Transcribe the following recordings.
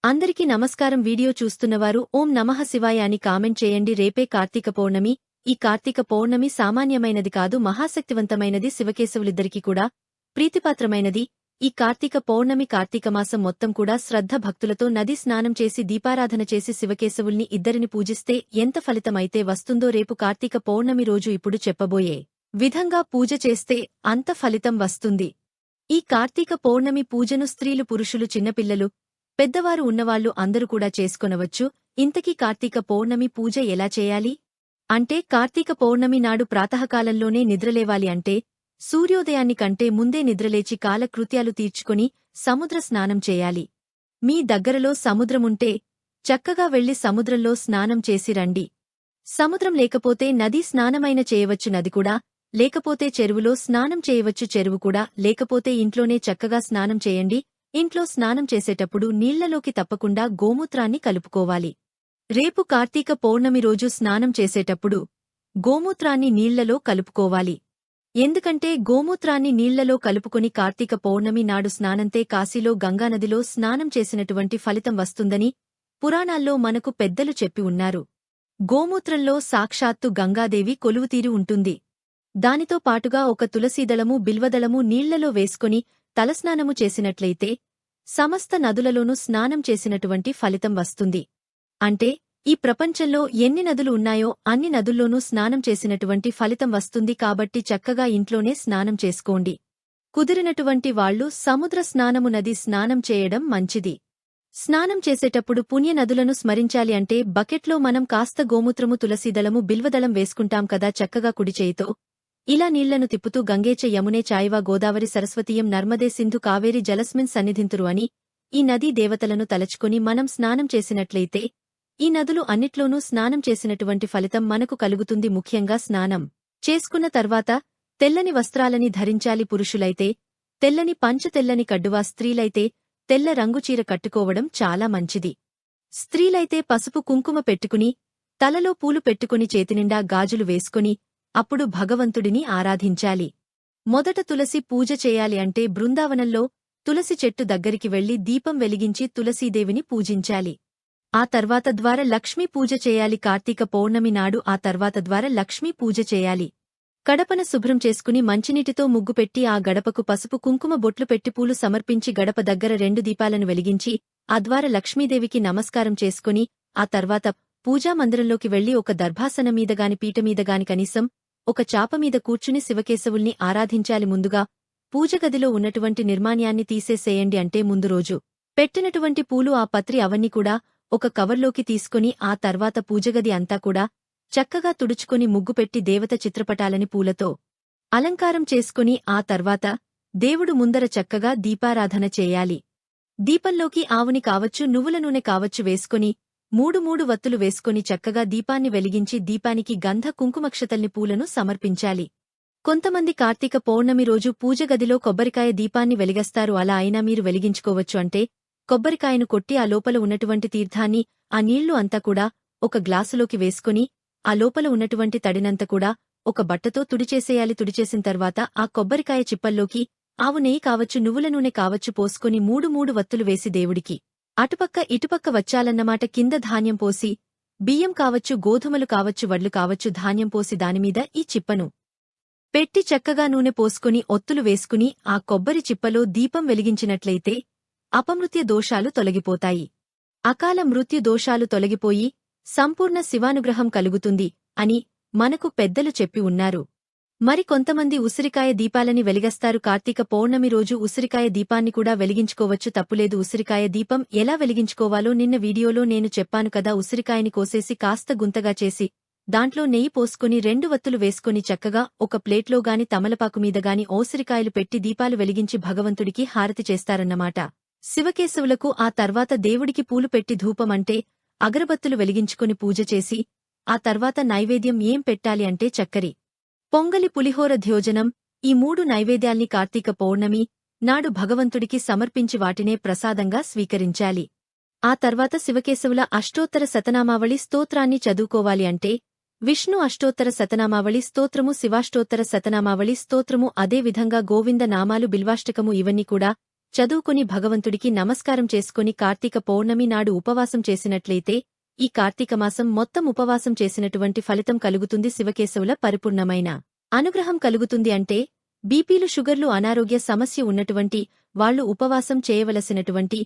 అందరికీ నమస్కారం. వీడియో చూస్తున్నవారు ఓం నమః శివాయ అని కామెంట్ చేయండి. రేపే కార్తీక పౌర్ణమి. ఈ కార్తీక పౌర్ణమి సామాన్యమైనది కాదు, మహాశక్తివంతమైనది, శివకేశవులిద్దరికీ కూడా ప్రీతిపాత్రమైనది. ఈ కార్తీక పౌర్ణమి కార్తీకమాసం మొత్తం కూడా శ్రద్ధ భక్తులతో నది స్నానం చేసి దీపారాధన చేసి శివకేశవుల్ని ఇద్దరిని పూజిస్తే ఎంత ఫలితమైతే వస్తుందో రేపు కార్తీక పౌర్ణమి రోజు ఇప్పుడు చెప్పబోయే విధంగా పూజ చేస్తే అంత ఫలితం వస్తుంది. ఈ కార్తీక పౌర్ణమి పూజను స్త్రీలు, పురుషులు, చిన్నపిల్లలు, పెద్దవారు ఉన్నవాళ్లు అందరూ కూడా చేసుకొనవచ్చు. ఇంతకీ కార్తీక పౌర్ణమి పూజ ఎలా చేయాలి అంటే, కార్తీక పౌర్ణమి నాడు ప్రాతకాలంలోనే నిద్రలేవాలి. అంటే సూర్యోదయాన్ని కంటే ముందే నిద్రలేచి కాలకృత్యాలు తీర్చుకొని సముద్ర స్నానం చేయాలి. మీ దగ్గరలో సముద్రముంటే చక్కగా వెళ్లి సముద్రంలో స్నానం చేసి రండి. సముద్రం లేకపోతే నదీ స్నానమైన చేయవచ్చు, నది కూడా లేకపోతే చెరువులో స్నానం చేయవచ్చు, చెరువు కూడా లేకపోతే ఇంట్లోనే చక్కగా స్నానం చేయండి. ఇంట్లో స్నానం చేసేటప్పుడు నీళ్లలోకి తప్పకుండా గోమూత్రాన్ని కలుపుకోవాలి. రేపు కార్తీక పౌర్ణమి రోజు స్నానం చేసేటప్పుడు గోమూత్రాన్ని నీళ్లలో కలుపుకోవాలి. ఎందుకంటే గోమూత్రాన్ని నీళ్లలో కలుపుకొని కార్తీక పౌర్ణమి నాడు స్నానంతే కాశీలో గంగానదిలో స్నానం చేసినటువంటి ఫలితం వస్తుందని పురాణాల్లో మనకు పెద్దలు చెప్పి ఉన్నారు. గోమూత్రంలో సాక్షాత్తు గంగాదేవి కొలువుతీరి ఉంటుంది. దానితో పాటుగా ఒక తులసీదళము, బిల్వదళము నీళ్లలో వేసుకొని తలస్నానము చేసినట్లయితే సమస్త నదులలోనూ స్నానం చేసినటువంటి ఫలితం వస్తుంది. అంటే ఈ ప్రపంచంలో ఎన్ని నదులు ఉన్నాయో అన్ని నదుల్లోనూ స్నానం చేసినటువంటి ఫలితం వస్తుంది. కాబట్టి చక్కగా ఇంట్లోనే స్నానం చేసుకోండి. కుదిరినటువంటి వాళ్లు సముద్ర స్నానము, నది స్నానం చేయడం మంచిది. స్నానం చేసేటప్పుడు పుణ్య నదులను స్మరించాలి. అంటే బకెట్లో మనం కాస్త గోమూత్రము, తులసీదళము, బిల్వదళం వేసుకుంటాం కదా, చక్కగా కుడి చేయితో ఇలా నీళ్లను తిప్పుతూ గంగేచ యమునే చాయివా గోదావరి సరస్వతీయం నర్మదే సింధు కావేరి జలస్మిన్ సన్నిధింతురు అని ఈ నదీ దేవతలను తలచుకొని మనం స్నానం చేసినట్లయితే ఈ నదులు అన్నిట్లోనూ స్నానం చేసినటువంటి ఫలితం మనకు కలుగుతుంది. ముఖ్యంగా స్నానం చేసుకున్న తర్వాత తెల్లని వస్త్రాలని ధరించాలి. పురుషులైతే తెల్లని పంచ, తెల్లని కడ్డువా, స్త్రీలైతే తెల్ల రంగుచీర కట్టుకోవడం చాలా మంచిది. స్త్రీలైతే పసుపు కుంకుమ పెట్టుకుని తలలో పూలు పెట్టుకుని చేతినిండా గాజులు వేసుకుని అప్పుడు భగవంతుడిని ఆరాధించాలి. మొదట తులసి పూజ చేయాలి. అంటే బృందావనంలో తులసి చెట్టు దగ్గరికి వెళ్లి దీపం వెలిగించి తులసీదేవిని పూజించాలి. ఆ తర్వాత ద్వార లక్ష్మీ పూజ చేయాలి. కార్తీక పౌర్ణమి నాడు ఆ తర్వాత ద్వార లక్ష్మీ పూజ చేయాలి. గడపన శుభ్రం చేసుకుని మంచినీటితో ముగ్గు పెట్టి ఆ గడపకు పసుపు కుంకుమ బొట్లు పెట్టి పూలు సమర్పించి గడప దగ్గర 2 దీపాలను వెలిగించి ఆ ద్వార లక్ష్మీదేవికి నమస్కారం చేసుకుని ఆ తర్వాత పూజామందిరంలోకి వెళ్లి ఒక దర్భాసనం మీదగాని పీటమీదగాని కనీసం ఒక చాపమీద కూర్చుని శివకేశవుల్ని ఆరాధించాలి. ముందుగా పూజగదిలో ఉన్నటువంటి నిర్మాణ్యాన్ని తీసేసేయండి. అంటే ముందు రోజు పెట్టినటువంటి పూలు, ఆ పత్రి అవన్నీ కూడా ఒక కవర్లోకి తీసుకుని ఆ తర్వాత పూజగది అంతా కూడా చక్కగా తుడుచుకొని ముగ్గు పెట్టి దేవత చిత్రపటాలని పూలతో అలంకారం చేసుకుని ఆ తర్వాత దేవుడు ముందర చక్కగా దీపారాధన చేయాలి. దీపంలోకి ఆవుని కావచ్చు, నువ్వుల నూనె కావచ్చు వేసుకొని 3 వత్తులు వేసుకొని చక్కగా దీపాన్ని వెలిగించి దీపానికి గంధ కుంకుమక్షతల్ని పూలను సమర్పించాలి. కొంతమంది కార్తీక పౌర్ణమి రోజు పూజగదిలో కొబ్బరికాయ దీపాన్ని వెలిగస్తారు. అలా అయినా మీరు వెలిగించుకోవచ్చు. అంటే కొబ్బరికాయను కొట్టి ఆ లోపల ఉన్నటువంటి తీర్థాన్ని, ఆ నీళ్లు అంతా కూడా ఒక గ్లాసులోకి వేసుకుని ఆ లోపల ఉన్నటువంటి తడినంత కూడా ఒక బట్టతో తుడిచేసేయాలి. తుడిచేసిన తర్వాత ఆ కొబ్బరికాయ చిప్పల్లోకి ఆవు నెయ్యి కావచ్చు, నువ్వుల నూనె కావచ్చు పోసుకొని 3 వత్తులు వేసి దేవుడికి అటుపక్క ఇటుపక్క వచ్చాలన్నమాట. కింద ధాన్యం పోసి, బియ్యం కావచ్చు, గోధుమలు కావచ్చు, వడ్లు కావచ్చు, ధాన్యం పోసి దానిమీద ఈ చిప్పను పెట్టి చక్కగా నూనె పోసుకుని ఒత్తులు వేసుకుని ఆ కొబ్బరి చిప్పలో దీపం వెలిగించినట్లయితే అపమృత్యు దోషాలు తొలగిపోతాయి. అకాల మృత్యు దోషాలు తొలగిపోయి సంపూర్ణ శివానుగ్రహం కలుగుతుంది అని మనకు పెద్దలు చెప్పి ఉన్నారు. మరి కొంతమంది ఉసిరికాయ దీపాలని వెలిగస్తారు. కార్తీక పౌర్ణమి రోజు ఉసిరికాయ దీపాన్ని కూడా వెలిగించుకోవచ్చు, తప్పులేదు. ఉసిరికాయ దీపం ఎలా వెలిగించుకోవాలో నిన్న వీడియోలో నేను చెప్పాను కదా. ఉసిరికాయని కోసేసి కాస్త గుంతగా చేసి దాంట్లో నెయ్యి పోసుకుని 2 వత్తులు వేసుకుని చక్కగా ఒక ప్లేట్లోగాని తమలపాకు మీదగాని ఓసిరికాయలు పెట్టి దీపాలు వెలిగించి భగవంతుడికి హారతి చేస్తారన్నమాట. శివకేశవులకు ఆ తర్వాత దేవుడికి పూలు పెట్టి ధూపం అంటే అగరబత్తులు వెలిగించుకుని పూజ చేసి ఆ తర్వాత నైవేద్యం ఏం పెట్టాలి అంటే చక్కరి పొంగలి, పులిహోర, ధ్యోజనం ఈ 3 నైవేద్యాల్ని కార్తీక పౌర్ణమి నాడు భగవంతుడికి సమర్పించి వాటినే ప్రసాదంగా స్వీకరించాలి. ఆ తర్వాత శివకేశవుల అష్టోత్తర శతనామావళి స్తోత్రాన్ని చదువుకోవాలి. అంటే విష్ణు అష్టోత్తర శతనామావళి స్తోత్రము, శివాష్టోత్తర శతనామావళి స్తోత్రము, అదే విధంగా గోవింద నామాలు, బిల్వాష్టకము ఇవన్నీ కూడా చదువుకుని భగవంతుడికి నమస్కారం చేసుకుని కార్తీక పౌర్ణమి నాడు ఉపవాసం చేసినట్లయితే ఈ కార్తీకమాసం మొత్తం ఉపవాసం చేసినటువంటి ఫలితం కలుగుతుంది. శివకేశవుల పరిపూర్ణమైన అనుగ్రహం కలుగుతుంది. అంటే బీపీలు, షుగర్లు, అనారోగ్య సమస్య ఉన్నటువంటి వాళ్లు ఉపవాసం చేయవలసినటువంటి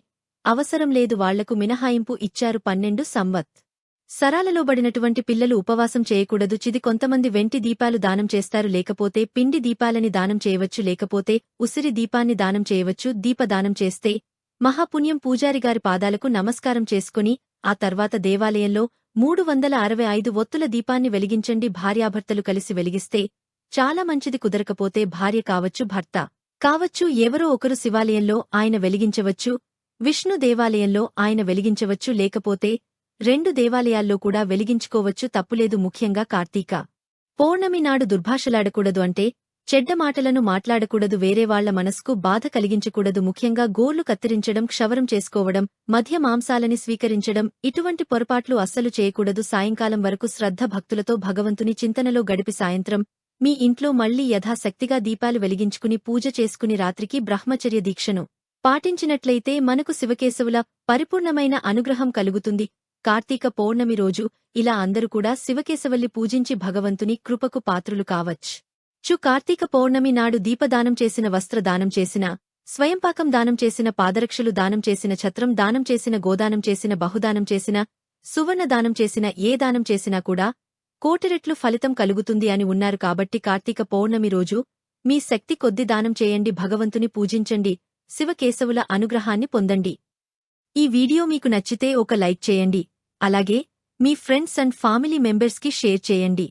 అవసరం లేదు. వాళ్లకు మినహాయింపు ఇచ్చారు. 12 సంవత్సరాలలో బడినటువంటి పిల్లలు ఉపవాసం చేయకూడదు. కొంతమంది వెంటి దీపాలు దానం చేస్తారు, లేకపోతే పిండి దీపాలని దానం చేయవచ్చు, లేకపోతే ఉసిరి దీపాన్ని దానం చేయవచ్చు. దీపదానం చేస్తే మహాపుణ్యం. పూజారిగారి పాదాలకు నమస్కారం చేసుకుని ఆ తర్వాత దేవాలయంలో 365 ఒత్తుల దీపాన్ని వెలిగించండి. భార్యాభర్తలు కలిసి వెలిగిస్తే చాలా మంచిది. కుదరకపోతే భార్య కావచ్చు, భర్త కావచ్చు, ఎవరో ఒకరు శివాలయంలో ఆయన వెలిగించవచ్చు, విష్ణు దేవాలయంలో ఆయన వెలిగించవచ్చు, లేకపోతే 2 దేవాలయాల్లో కూడా వెలిగించుకోవచ్చు, తప్పులేదు. ముఖ్యంగా కార్తీక పౌర్ణమి నాడు దుర్భాషలాడకూడదు. అంటే చెడ్డ మాటలను మాట్లాడకూడదు, వేరేవాళ్ల మనస్కు బాధ కలిగించకూడదు. ముఖ్యంగా గోళ్లు కత్తిరించడం, క్షవరం చేసుకోవడం, మధ్య మాంసాలని స్వీకరించడం ఇటువంటి పొరపాట్లు అస్సలు చేయకూడదు. సాయంకాలం వరకు శ్రద్ధ భక్తులతో భగవంతుని చింతనలో గడిపి సాయంత్రం మీ ఇంట్లో మళ్లీ యథాశక్తిగా దీపాలు వెలిగించుకుని పూజ చేసుకుని రాత్రికి బ్రహ్మచర్య దీక్షను పాటించినట్లయితే మనకు శివకేశవుల పరిపూర్ణమైన అనుగ్రహం కలుగుతుంది. కార్తీక పౌర్ణమి రోజు ఇలా అందరూ కూడా శివకేశవల్లి పూజించి భగవంతుని కృపకు పాత్రులు కావచ్చు. కార్తీక పౌర్ణమి నాడు దీపదానం చేసిన, వస్త్రదానం చేసిన, స్వయంపాకం దానం చేసిన, పాదరక్షలు దానం చేసిన, ఛత్రం దానం చేసిన, గోదానం చేసిన, బహుదానం చేసిన, సువర్ణ దానం చేసిన, ఏ దానం చేసినా కూడా 1,000,000 రెట్లు ఫలితం కలుగుతుంది అని ఉన్నారు. కాబట్టి కార్తీక పౌర్ణమి రోజు మీ శక్తి కొద్ది దానం చేయండి, భగవంతుని పూజించండి, శివకేశవుల అనుగ్రహాన్ని పొందండి. ఈ వీడియో మీకు నచ్చితే ఒక లైక్ చేయండి. అలాగే మీ ఫ్రెండ్స్ అండ్ ఫ్యామిలీ మెంబర్స్కి షేర్ చేయండి.